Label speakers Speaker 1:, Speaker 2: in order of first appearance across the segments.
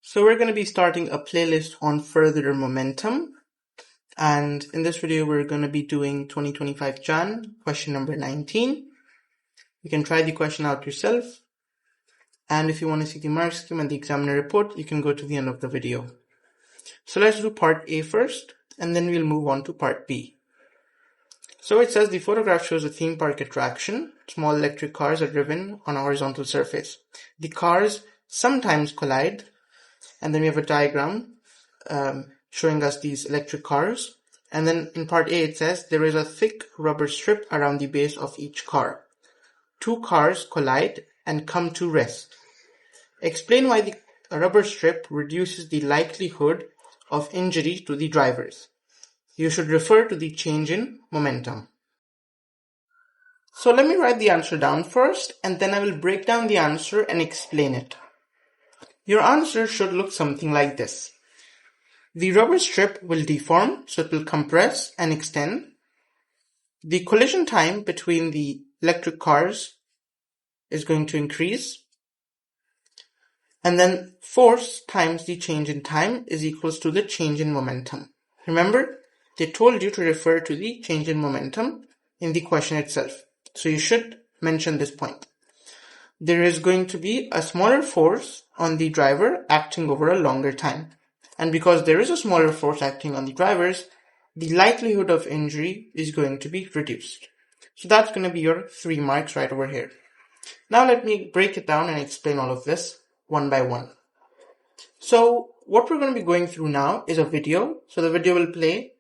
Speaker 1: So we're going to be starting a playlist on further momentum, and in this video we're going to be doing 2025 Jan, question number 19. You can try the question out yourself, and if you want to see the mark scheme and the examiner report, you can go to the end of the video. So let's do part A first, and then we'll move on to part B. So it says the photograph shows a theme park attraction. Small electric cars are driven on a horizontal surface. The cars sometimes collide. And then we have a diagram showing us these electric cars. And then in part A it says there is a thick rubber strip around the base of each car. Two cars collide and come to rest. Explain why the rubber strip reduces the likelihood of injury to the drivers. You should refer to the change in momentum. So let me write the answer down first, and then I will break down the answer and explain it. Your answer should look something like this. The rubber strip will deform, so it will compress and extend. The collision time between the electric cars is going to increase. And then force times the change in time is equals to the change in momentum. Remember, they told you to refer to the change in momentum in the question itself. So you should mention this point. There is going to be a smaller force on the driver acting over a longer time. And because there is a smaller force acting on the drivers, the likelihood of injury is going to be reduced. So that's going to be your 3 marks right over here. Now let me break it down and explain all of this one by one. So what we're going to be going through now is a video. So the video will play,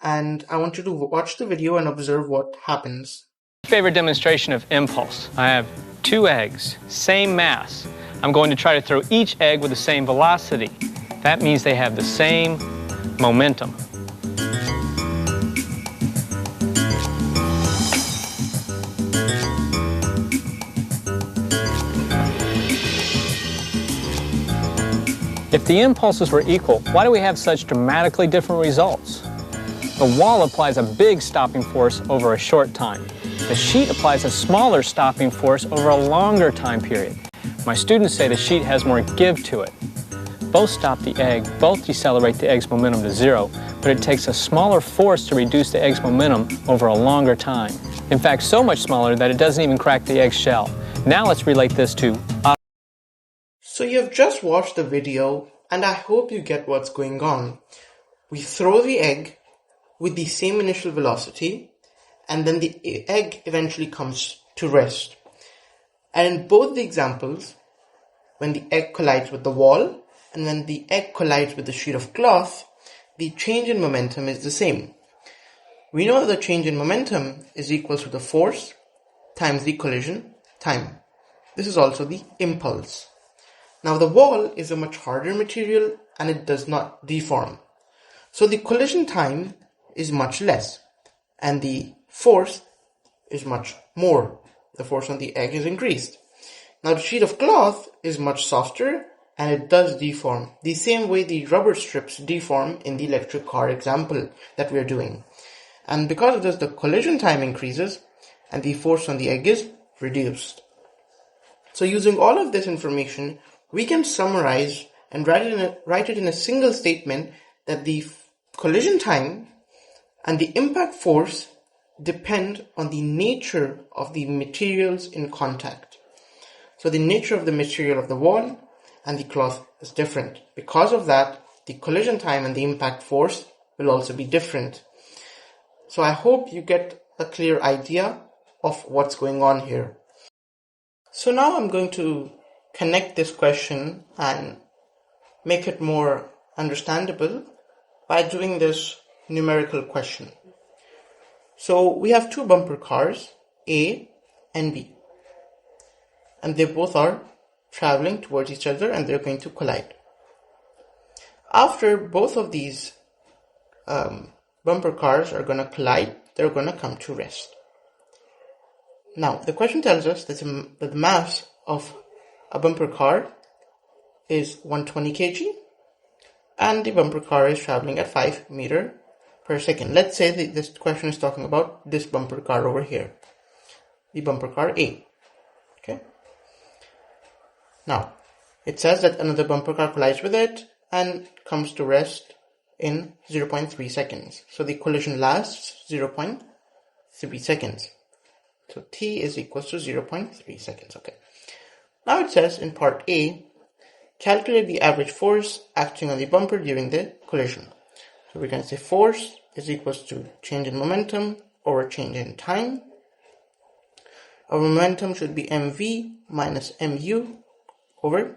Speaker 1: and I want you to watch the video and observe what happens.
Speaker 2: Favorite demonstration of impulse. I have 2 eggs, same mass. I'm going to try to throw each egg with the same velocity. That means they have the same momentum. If the impulses were equal, why do we have such dramatically different results? The wall applies a big stopping force over a short time. The sheet applies a smaller stopping force over a longer time period. My students say the sheet has more give to it. Both stop the egg, both decelerate the egg's momentum to 0, but it takes a smaller force to reduce the egg's momentum over a longer time. In fact, so much smaller that it doesn't even crack the egg shell. Now let's relate this to
Speaker 1: So you've just watched the video, and I hope you get what's going on. We throw the egg with the same initial velocity, and then the egg eventually comes to rest. And in both the examples, when the egg collides with the wall and when the egg collides with the sheet of cloth, the change in momentum is the same. We know that the change in momentum is equal to the force times the collision time. This is also the impulse. Now the wall is a much harder material and it does not deform. So the collision time is much less and the force is much more. The force on the egg is increased. Now the sheet of cloth is much softer and it does deform, the same way the rubber strips deform in the electric car example that we are doing. And because of this, the collision time increases and the force on the egg is reduced. So using all of this information, we can summarize and write it in a single statement that the collision time and the impact force depend on the nature of the materials in contact. So the nature of the material of the wall and the cloth is different. Because of that, the collision time and the impact force will also be different. So I hope you get a clear idea of what's going on here. So now I'm going to connect this question and make it more understandable by doing this numerical question. So we have 2 bumper cars, A and B, and they both are traveling towards each other and they're going to collide. After both of these bumper cars are going to collide, they're going to come to rest. Now the question tells us that the mass of a bumper car is 120 kg and the bumper car is traveling at 5 meters per second. Let's say that this question is talking about this bumper car over here, the bumper car A. Okay. Now, It says that another bumper car collides with it and comes to rest in 0.3 seconds. So the collision lasts 0.3 seconds. So t is equals to 0.3 seconds. Okay. Now it says in part A, calculate the average force acting on the bumper during the collision. So we're going to say force is equals to change in momentum over change in time. Our momentum should be mv minus mu over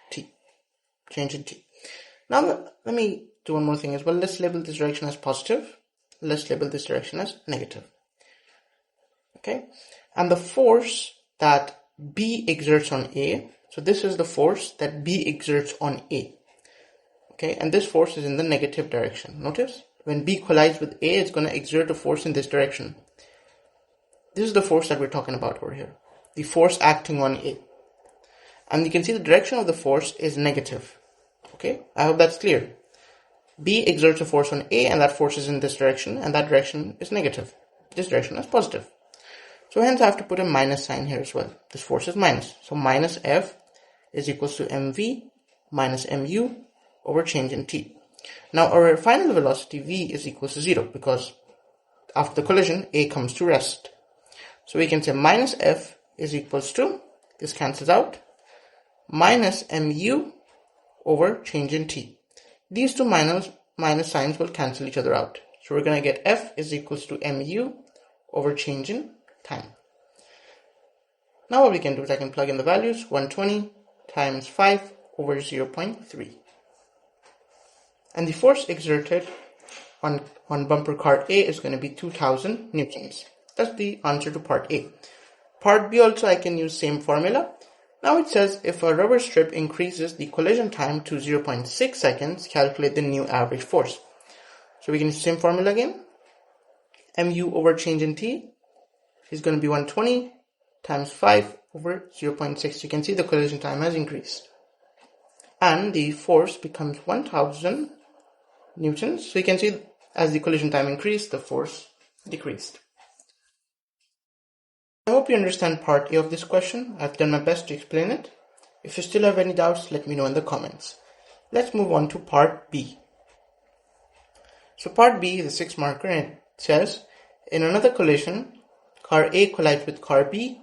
Speaker 1: t, change in t. Now let me do one more thing as well. Let's label this direction as positive. Let's label this direction as negative. Okay, and the force that B exerts on A, so this is the force that B exerts on A. Okay, and this force is in the negative direction. Notice, when B collides with A, it's going to exert a force in this direction. This is the force that we're talking about over here. The force acting on A. And you can see the direction of the force is negative. Okay, I hope that's clear. B exerts a force on A, and that force is in this direction, and that direction is negative. This direction is positive. So hence I have to put a minus sign here as well. This force is minus. So minus F is equals to mv minus mu over change in t. Now our final velocity v is equals to 0 because after the collision A comes to rest. So we can say minus F is equals to, this cancels out, minus mu over change in t. These two minus signs will cancel each other out. So we're going to get F is equals to mu over change in time. Now what we can do is I can plug in the values. 120 times 5 over 0.3. And the force exerted on bumper car A is going to be 2000 newtons. That's the answer to part A. Part B also I can use same formula. Now it says if a rubber strip increases the collision time to 0.6 seconds, calculate the new average force. So we can use the same formula again. Mu over change in t is going to be 120 times 5 over 0.6. You can see the collision time has increased. And the force becomes 1000 newtons. So you can see as the collision time increased, the force decreased. I hope you understand part A of this question. I've done my best to explain it. If you still have any doubts, let me know in the comments. Let's move on to part B. So part B is a 6 marker and it says, in another collision, car A collides with car B.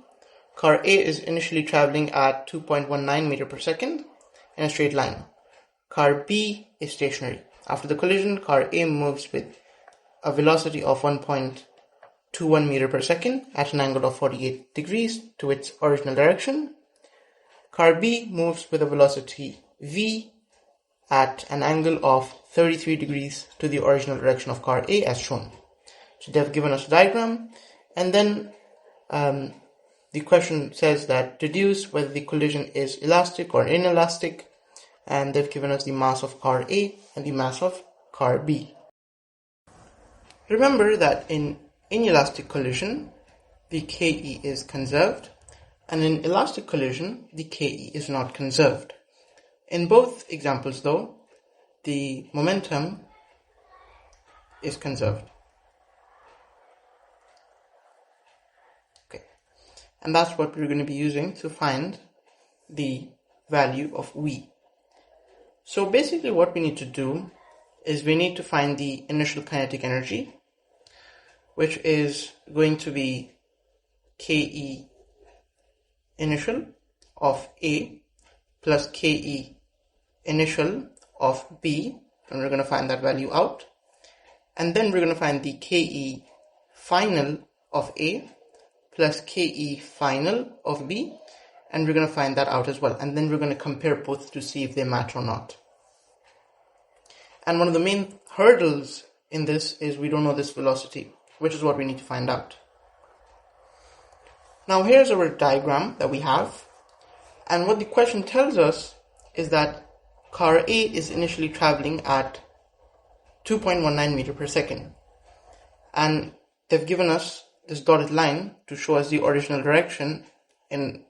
Speaker 1: Car A is initially traveling at 2.19 meter per second in a straight line. Car B is stationary. After the collision, car A moves with a velocity of 1.21 meter per second at an angle of 48 degrees to its original direction. Car B moves with a velocity v at an angle of 33 degrees to the original direction of car A as shown. So they've given us a diagram, and then the question says that deduce whether the collision is elastic or inelastic, and they've given us the mass of car A and the mass of car B. Remember that in inelastic collision, the Ke is conserved, and in elastic collision, the Ke is not conserved. In both examples though, the momentum is conserved. And that's what we're going to be using to find the value of V. So basically what we need to do is we need to find the initial kinetic energy, which is going to be Ke initial of A plus Ke initial of B, and we're going to find that value out. And then we're going to find the Ke final of A plus Ke final of B, and we're going to find that out as well. And then we're going to compare both to see if they match or not. And one of the main hurdles in this is we don't know this velocity, which is what we need to find out. Now here's our diagram that we have, and what the question tells us is that car A is initially traveling at 2.19 meter per second, and they've given us this dotted line to show us the original direction in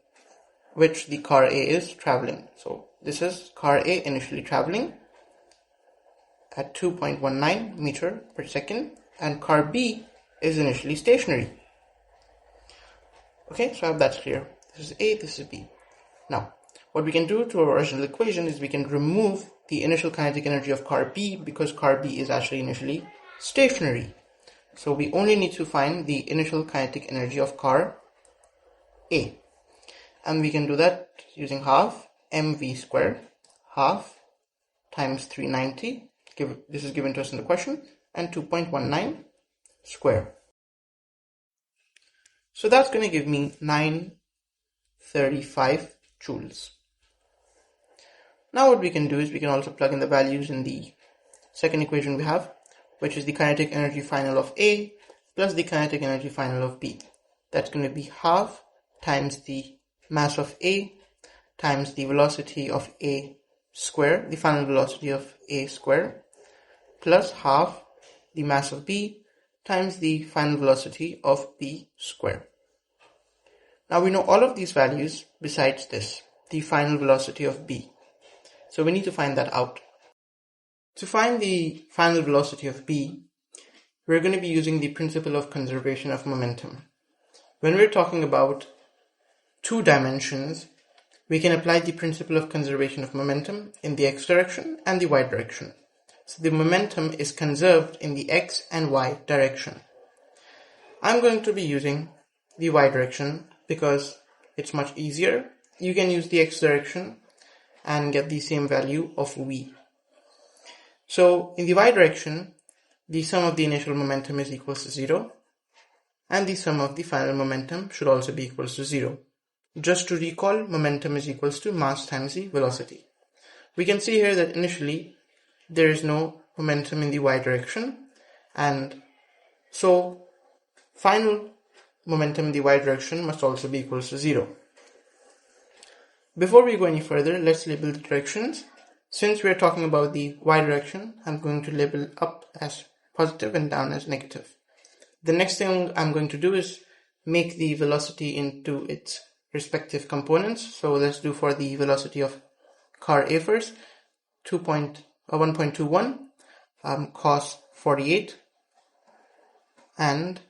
Speaker 1: which the car A is traveling. So this is car A initially traveling at 2.19 meter per second, and car B is initially stationary. Okay, so I hope that's clear. This is A, this is B. Now, what we can do to our original equation is we can remove the initial kinetic energy of car B, because car B is actually initially stationary. So we only need to find the initial kinetic energy of car A. And we can do that using half mv square, half times 390, this is given to us in the question, and 2.19 square. So that's going to give me 935 joules. Now what we can do is we can also plug in the values in the second equation we have, which is the kinetic energy final of A plus the kinetic energy final of B. That's going to be half times the mass of A times the velocity of A square, the final velocity of A square, plus half the mass of B times the final velocity of B square. Now we know all of these values besides this, the final velocity of B. So we need to find that out. To find the final velocity of B, we're going to be using the principle of conservation of momentum. When we're talking about 2 dimensions, we can apply the principle of conservation of momentum in the x direction and the y direction. So the momentum is conserved in the x and y direction. I'm going to be using the y direction because it's much easier. You can use the x direction and get the same value of v. So in the y direction, the sum of the initial momentum is equals to 0, and the sum of the final momentum should also be equals to 0. Just to recall, momentum is equals to mass times the velocity. We can see here that initially there is no momentum in the y direction, and so final momentum in the y direction must also be equals to 0. Before we go any further, let's label the directions. Since we are talking about the y direction, I'm going to label up as positive and down as negative. The next thing I'm going to do is make the velocity into its respective components. So let's do for the velocity of car A first, 1.21 cos 48 and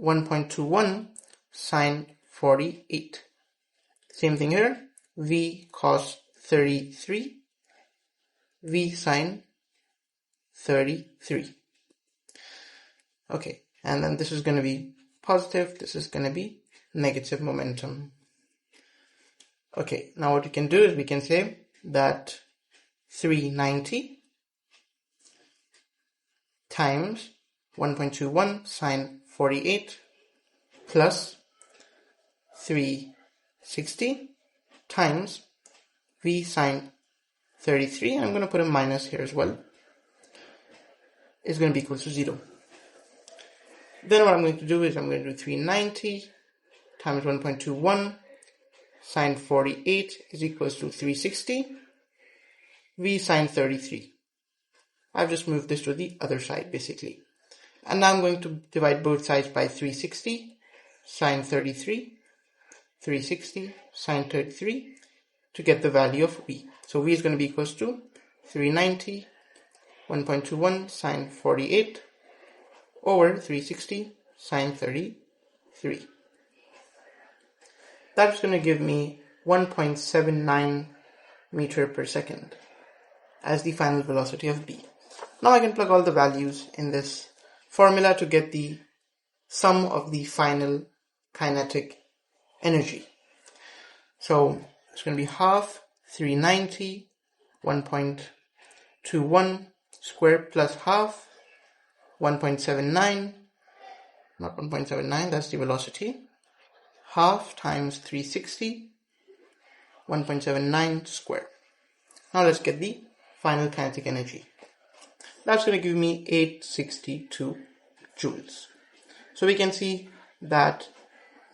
Speaker 1: 1.21 sine 48. Same thing here, v cos 33, v sine 33. Okay, and then this is going to be positive, this is going to be negative momentum. Okay, now what we can do is we can say that 390 times 1.21 sine 48 plus 360 times v sine 33, I'm going to put a minus here as well, is going to be equal to 0. Then what I'm going to do is I'm going to do 390 times 1.21 sine 48 is equals to 360 v sine 33. I've just moved this to the other side basically. And now I'm going to divide both sides by 360 sine 33, 360 sine 33 to get the value of v. So v is going to be equals to 390 1.21 sine 48 over 360 sine 33. That's going to give me 1.79 meter per second as the final velocity of B. Now I can plug all the values in this formula to get the sum of the final kinetic energy. So it's going to be half 390 1.21 squared plus half 1.79, not 1.79, that's the velocity, half times 360, 1.79 squared. Now let's get the final kinetic energy. That's going to give me 862 joules. So we can see that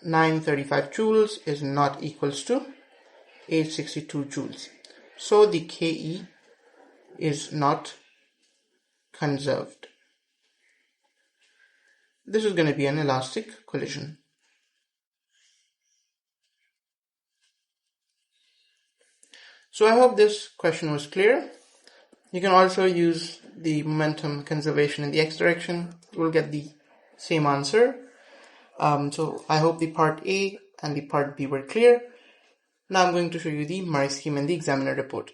Speaker 1: 935 joules is not equals to 862 joules. So the KE is not conserved. This is going to be an elastic collision. So I hope this question was clear. You can also use the momentum conservation in the x direction. We'll get the same answer. So I hope the part A and the part B were clear. Now I'm going to show you the Murray scheme and the examiner report.